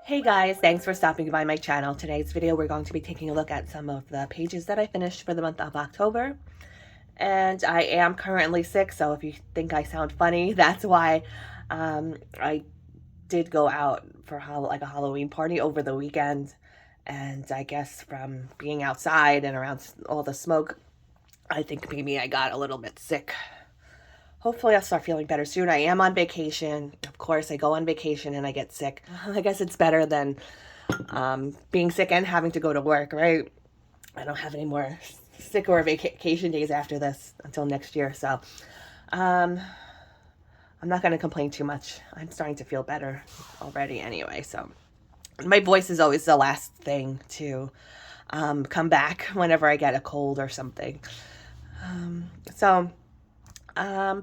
Hey guys, thanks for stopping by my channel. Today's video we're going to be taking a look at some of the pages that I finished for the month of October. And I am currently sick, so if you think I sound funny, that's why. I did go out for like a Halloween party over the weekend, and I guess from being outside and around all the smoke, I think maybe I got a little bit sick. Hopefully I'll start feeling better soon. I am on vacation. Of course, I go on vacation and I get sick. I guess it's better than being sick and having to go to work, right? I don't have any more sick or vacation days after this until next year. So I'm not going to complain too much. I'm starting to feel better already anyway. So my voice is always the last thing to come back whenever I get a cold or something.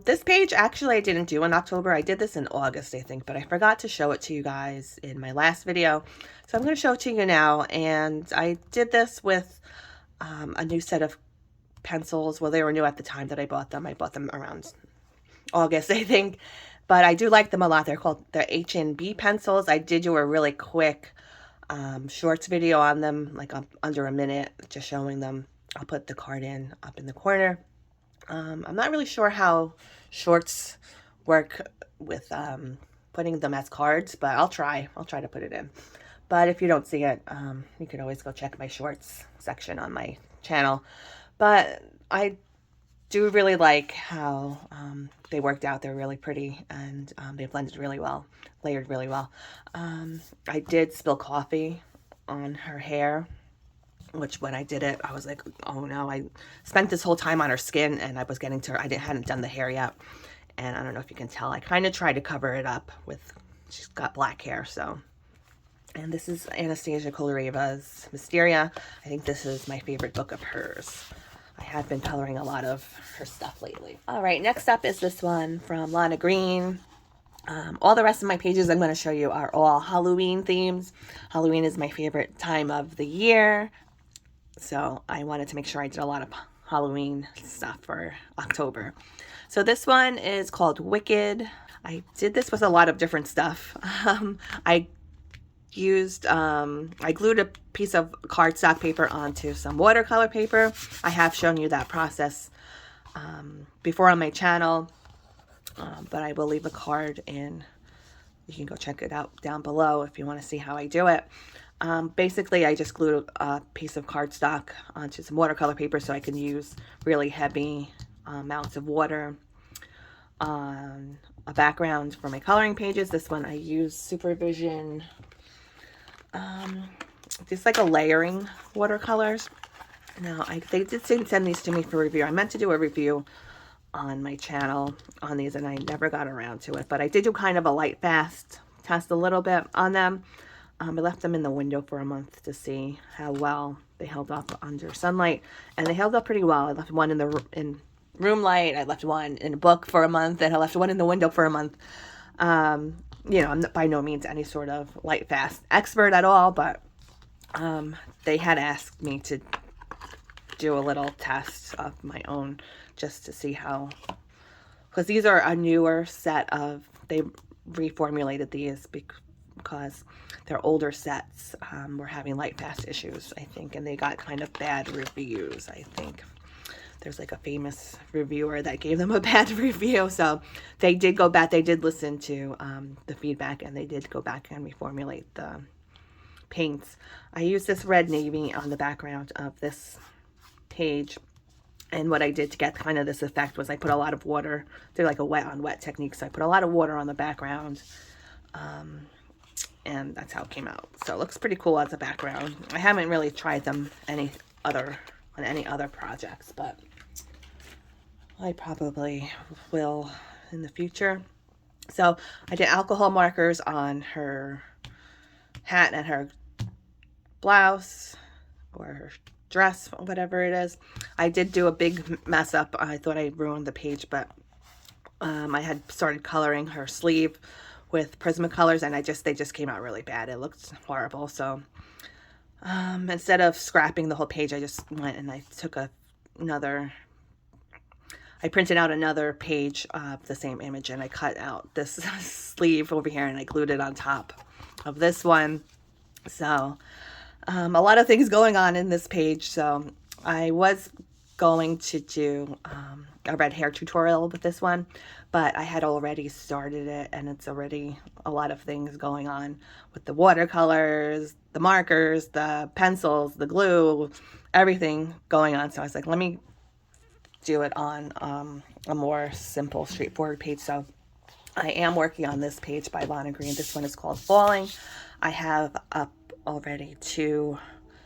This page actually I didn't do in October. I did this in August, I think, but I forgot to show it to you guys in my last video. So I'm going to show it to you now. And I did this with a new set of pencils. Well, they were new at the time that I bought them. I bought them around August, I think. But I do like them a lot. They're called the H&B pencils. I did do a really quick shorts video on them, like under a minute, just showing them. I'll put the card up in the corner. I'm not really sure how shorts work with putting them as cards, but I'll try to put it in. But if you don't see it, you can always go check my shorts section on my channel. But I do really like how they worked out. They're really pretty, and they blended really well, layered really well. I did spill coffee on her hair, which when I did it, I was like, oh no, I spent this whole time on her skin and I was getting to her. Hadn't done the hair yet. And I don't know if you can tell, I kind of tried to cover it up with, she's got black hair, so. And this is Anastasia Kolareva's Mysteria. I think this is my favorite book of hers. I have been coloring a lot of her stuff lately. All right, next up is this one from Lana Green. All the rest of my pages I'm going to show you are all Halloween themes. Halloween is my favorite time of the year. So I wanted to make sure I did a lot of Halloween stuff for October. So this one is called Wicked. I did this with a lot of different stuff. I glued a piece of cardstock paper onto some watercolor paper. I have shown you that process before on my channel, but I will leave a card in. You can go check it out down below if you want to see how I do it. Basically, I just glued a piece of cardstock onto some watercolor paper so I can use really heavy amounts of water on a background for my coloring pages. This one I use Supervision, just like a layering watercolors. Now, they did send these to me for review. I meant to do a review on my channel on these and I never got around to it, but I did do kind of a light fast test a little bit on them. I left them in the window for a month to see how well they held up under sunlight, and they held up pretty well. I left one in room light, I left one in a book for a month, and I left one in the window for a month. You know, I'm by no means any sort of light fast expert at all, but they had asked me to do a little test of my own just to see how, because these are a newer set of, they reformulated these because their older sets were having light fast issues, I think, and they got kind of bad reviews. I think there's like a famous reviewer that gave them a bad review, so they did go back, they did listen to the feedback, and they did go back and reformulate the paints. I used this red navy on the background of this page, and what I did to get kind of this effect was I put a lot of water, they're like a wet on wet technique, so I put a lot of water on the background, and that's how it came out. So it looks pretty cool as a background. I haven't really tried them on any other projects, but I probably will in the future. So I did alcohol markers on her hat and her blouse, or her dress, whatever it is. I did do a big mess up. I thought I ruined the page, but I had started coloring her sleeve with Prismacolors, and they just came out really bad. It looked horrible. So instead of scrapping the whole page, I just went and I took I printed out another page of the same image, and I cut out this sleeve over here and I glued it on top of this one. So a lot of things going on in this page. So I was going to do a red hair tutorial with this one, but I had already started it, and it's already a lot of things going on with the watercolors, the markers, the pencils, the glue, everything going on. So I was like, let me do it on a more simple, straightforward page. So I am working on this page by Lana Green. This one is called Falling. I have up already 2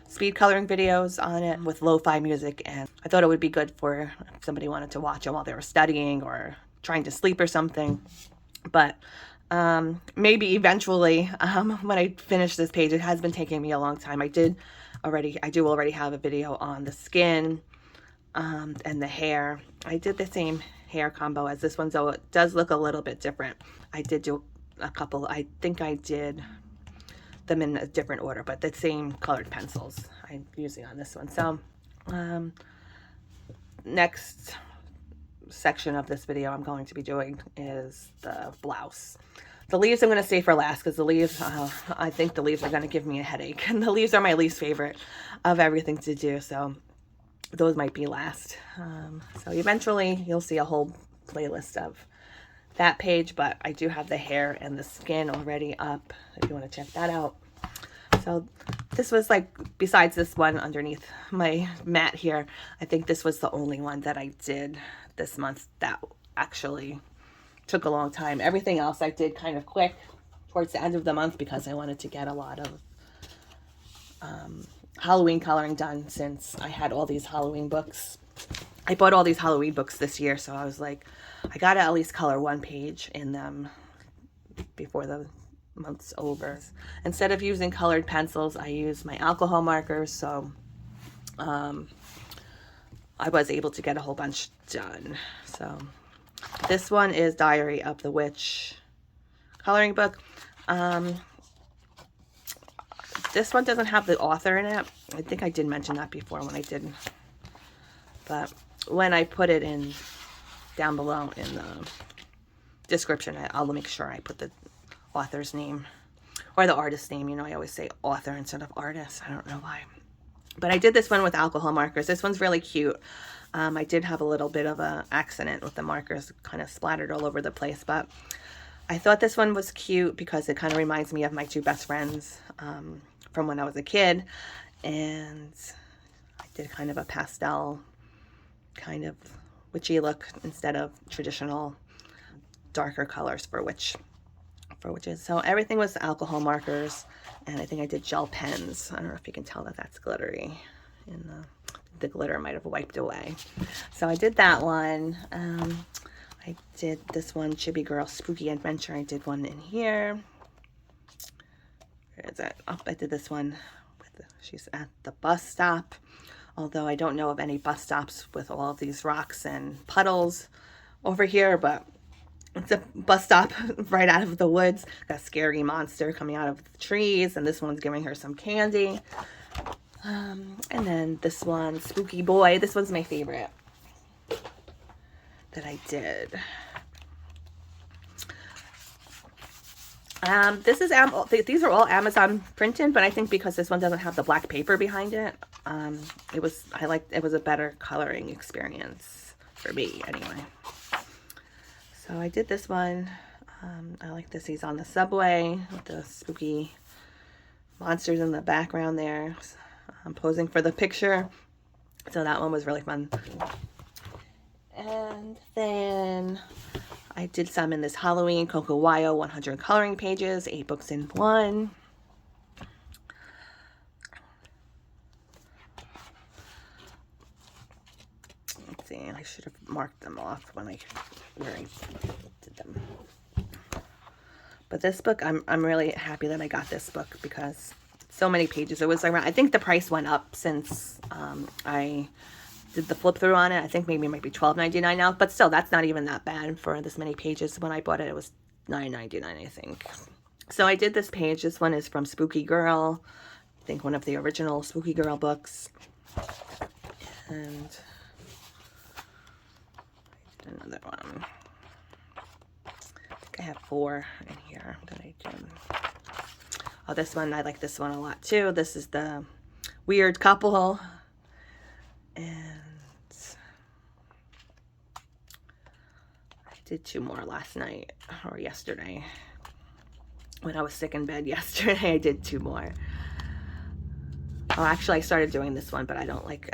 speed coloring videos on it with lo-fi music, and I thought it would be good for if somebody wanted to watch it while they were studying or trying to sleep or something. But maybe eventually when I finish this page. It has been taking me a long time. I do already have a video on the skin and the hair. I did the same hair combo as this one, so it does look a little bit different. I did do a couple, I think I did them in a different order, but the same colored pencils I'm using on this one. So next section of this video I'm going to be doing is the blouse. The leaves I'm going to save for last, because the leaves, I think the leaves are going to give me a headache, and the leaves are my least favorite of everything to do, so those might be last. So eventually you'll see a whole playlist of that page, but I do have the hair and the skin already up if you want to check that out. So this was like, besides this one underneath my mat here, I think this was the only one that I did this month that actually took a long time. Everything else I did kind of quick towards the end of the month because I wanted to get a lot of Halloween coloring done, since I had all these Halloween books. I bought all these Halloween books this year, so I was like, I gotta at least color 1 page in them before the month's over. Instead of using colored pencils, I use my alcohol markers, so I was able to get a whole bunch done. So this one is Diary of the Witch coloring book. This one doesn't have the author in it. I think I did mention that before when I did, but when I put it in down below in the description, I'll make sure I put the author's name or the artist's name. You know, I always say author instead of artist. I don't know why. But I did this one with alcohol markers. This one's really cute. I did have a little bit of an accident with the markers, kind of splattered all over the place, but I thought this one was cute because it kind of reminds me of my 2 best friends from when I was a kid. And I did kind of a pastel kind of witchy look instead of traditional darker colors for witches. So everything was alcohol markers, and I think I did gel pens. I don't know if you can tell that that's glittery, and the glitter might have wiped away. So I did that one. I did this one, Chibi Girl Spooky Adventure. I did one in here. Where is it? Oh, I did this one with she's at the bus stop. Although I don't know of any bus stops with all of these rocks and puddles over here, but it's a bus stop right out of the woods. Got a scary monster coming out of the trees, and this one's giving her some candy. And then this one, Spooky Boy. This one's my favorite that I did. These are all Amazon printed, but I think because this one doesn't have the black paper behind it, it was a better coloring experience for me anyway. So I did this one. I like this. He's on the subway with the spooky monsters in the background there. I'm posing for the picture. So that one was really fun. And then I did some in this Halloween Coco Wayo 100 coloring pages, 8 books in 1. Let's see, I should have marked them off where I did them. But this book, I'm really happy that I got this book because so many pages. It was around, I think the price went up since I did the flip through on it. I think maybe it might be $12.99 now, but still, that's not even that bad for this many pages. When I bought it, it was $9.99, I think. So I did this page. This one is from Spooky Girl. I think one of the original Spooky Girl books. And another one. I think I have 4 in here that I did. Oh, this one, I like this one a lot too. This is the weird couple. And I did 2 more last night or yesterday. When I was sick in bed yesterday, I did 2 more. Oh, actually, I started doing this one, but I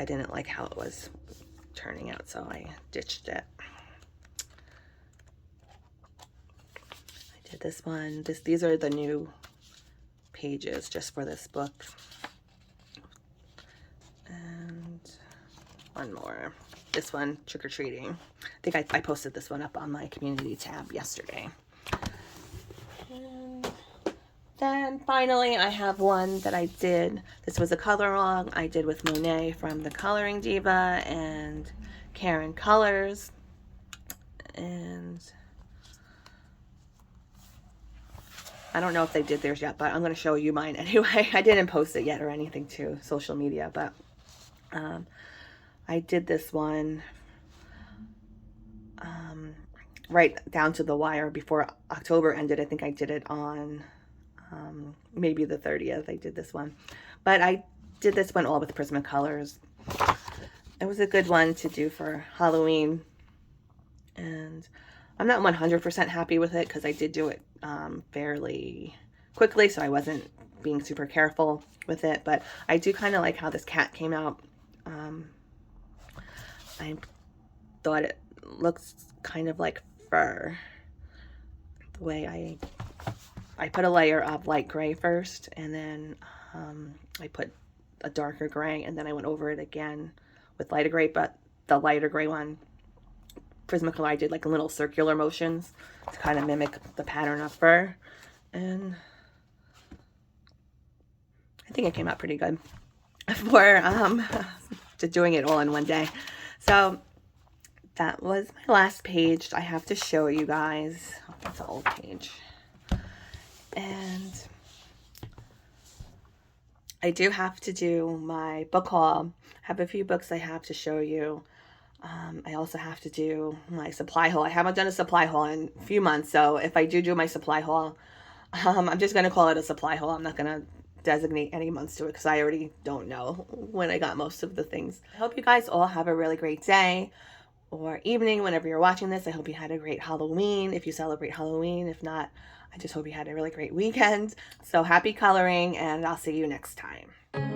didn't like how it was turning out, so I ditched it. I did this one. These are the new pages just for this book. And one more. This one, Trick or Treating. I think I posted this one up on my community tab yesterday. And then finally, I have one that I did. This was a color along I did with Monet from the Coloring Diva and Karen Colors. And I don't know if they did theirs yet, but I'm going to show you mine anyway. I didn't post it yet or anything to social media, but I did this one right down to the wire before October ended. I think I did it on maybe the 30th. I did this one, but I did this one all with Prismacolors. It was a good one to do for Halloween, and I'm not 100% happy with it because I did do it fairly quickly, so I wasn't being super careful with it, but I do kind of like how this cat came out. I thought it looks kind of like fur. The way I put a layer of light gray first, and then I put a darker gray, and then I went over it again with lighter gray, but the lighter gray one, Prismacolor, I did like little circular motions to kind of mimic the pattern of fur, and I think it came out pretty good for to doing it all in one day. So that was my last page. I have to show you guys. Oh, that's an old page. And I do have to do my book haul. I have a few books I have to show you. I also have to do my supply haul. I haven't done a supply haul in a few months, so if I do my supply haul, I'm just going to call it a supply haul. I'm not going to designate any months to it because I already don't know when I got most of the things. I hope you guys all have a really great day or evening whenever you're watching this. I hope you had a great Halloween if you celebrate Halloween. If not, I just hope you had a really great weekend. So happy coloring, and I'll see you next time.